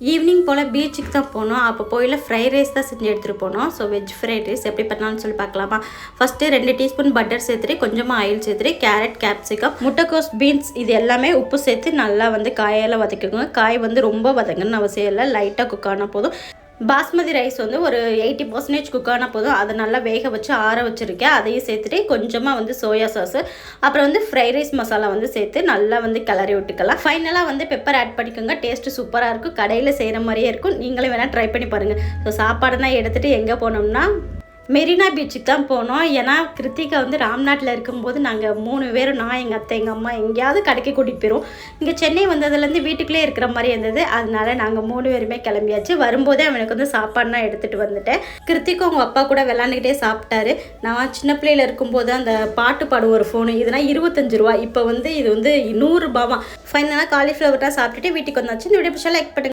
Evening போல் பீச்சுக்கு தான் போனோம். அப்போ போயில ஃப்ரைட் ரைஸ் தான் செஞ்சு எடுத்துகிட்டு போனோம். ஸோ வெஜ் ஃப்ரைட் ரைஸ் எப்படி பண்ணலாம்னு சொல்லி பார்க்கலாமா? ஃபஸ்ட்டு 2 டீஸ்பூன் பட்டர் சேர்த்துட்டு கொஞ்சமாக ஆயில் சேர்த்துட்டு கேரட், கேப்சிகம், முட்டைக்கோஸ், பீன்ஸ் இது எல்லாமே உப்பு சேர்த்து நல்லா வந்து காயெல்லாம் வதக்கிக்கோங்க. காய் வந்து ரொம்ப வதங்கன்னு அவசியம் இல்லை, லைட்டாக குக் ஆனால் போதும். பாஸ்மதி ரைஸ் வந்து ஒரு 80% குக் ஆனால் போதும். அதை நல்லா வேக வச்சு ஆற வச்சுருக்கேன். அதையும் சேர்த்துட்டு கொஞ்சமாக வந்து சோயா சாஸு, அப்புறம் வந்து ஃப்ரைட் ரைஸ் மசாலா வந்து சேர்த்து நல்லா வந்து கிளறி விட்டுக்கலாம். ஃபைனலாக வந்து பெப்பர் ஆட் பண்ணிக்கோங்க. டேஸ்ட்டு சூப்பராக இருக்கும். கடையில் செய்கிற மாதிரியே இருக்கும். நீங்களும் வேணால் ட்ரை பண்ணி பாருங்கள். ஸோ சாப்பாடுலாம் எடுத்துகிட்டு எங்கே போனோம்னா மெரினா பீச்சுக்கு தான் போனோம். ஏன்னா கிருத்திகா வந்து ராம்நாட்டில் இருக்கும்போது நாங்கள் 3 பேரும், நான், எங்கள் அத்தை, எங்கள் அம்மா எங்கேயாவது கடைக்கு கூட்டிகிட்டு போயிடும். இங்கே சென்னை வந்ததுலேருந்து வீட்டுக்குள்ளே இருக்கிற மாதிரி இருந்தது. அதனால நாங்கள் 3 பேருமே கிளம்பியாச்சு. வரும்போதே அவனுக்கு வந்து சாப்பாடுலாம் எடுத்துகிட்டு வந்துட்டேன். கிருத்திகா அவங்க அப்பா கூட விளாண்டுக்கிட்டே சாப்பிட்டாரு. நான் சின்ன பிள்ளையில் இருக்கும்போது அந்த பாட்டு பாடும் ஒரு ஃபோனு, இதெல்லாம் 25 ரூபா. இப்போ வந்து இது வந்து 100 ரூபாவா. ஃபைனலாக காலிஃப்ளவர்லாம் சாப்பிட்டுட்டு வீட்டுக்கு வந்தாச்சு. இந்த வீடியோ பிடிச்சா லைக் பண்ணுங்கள்.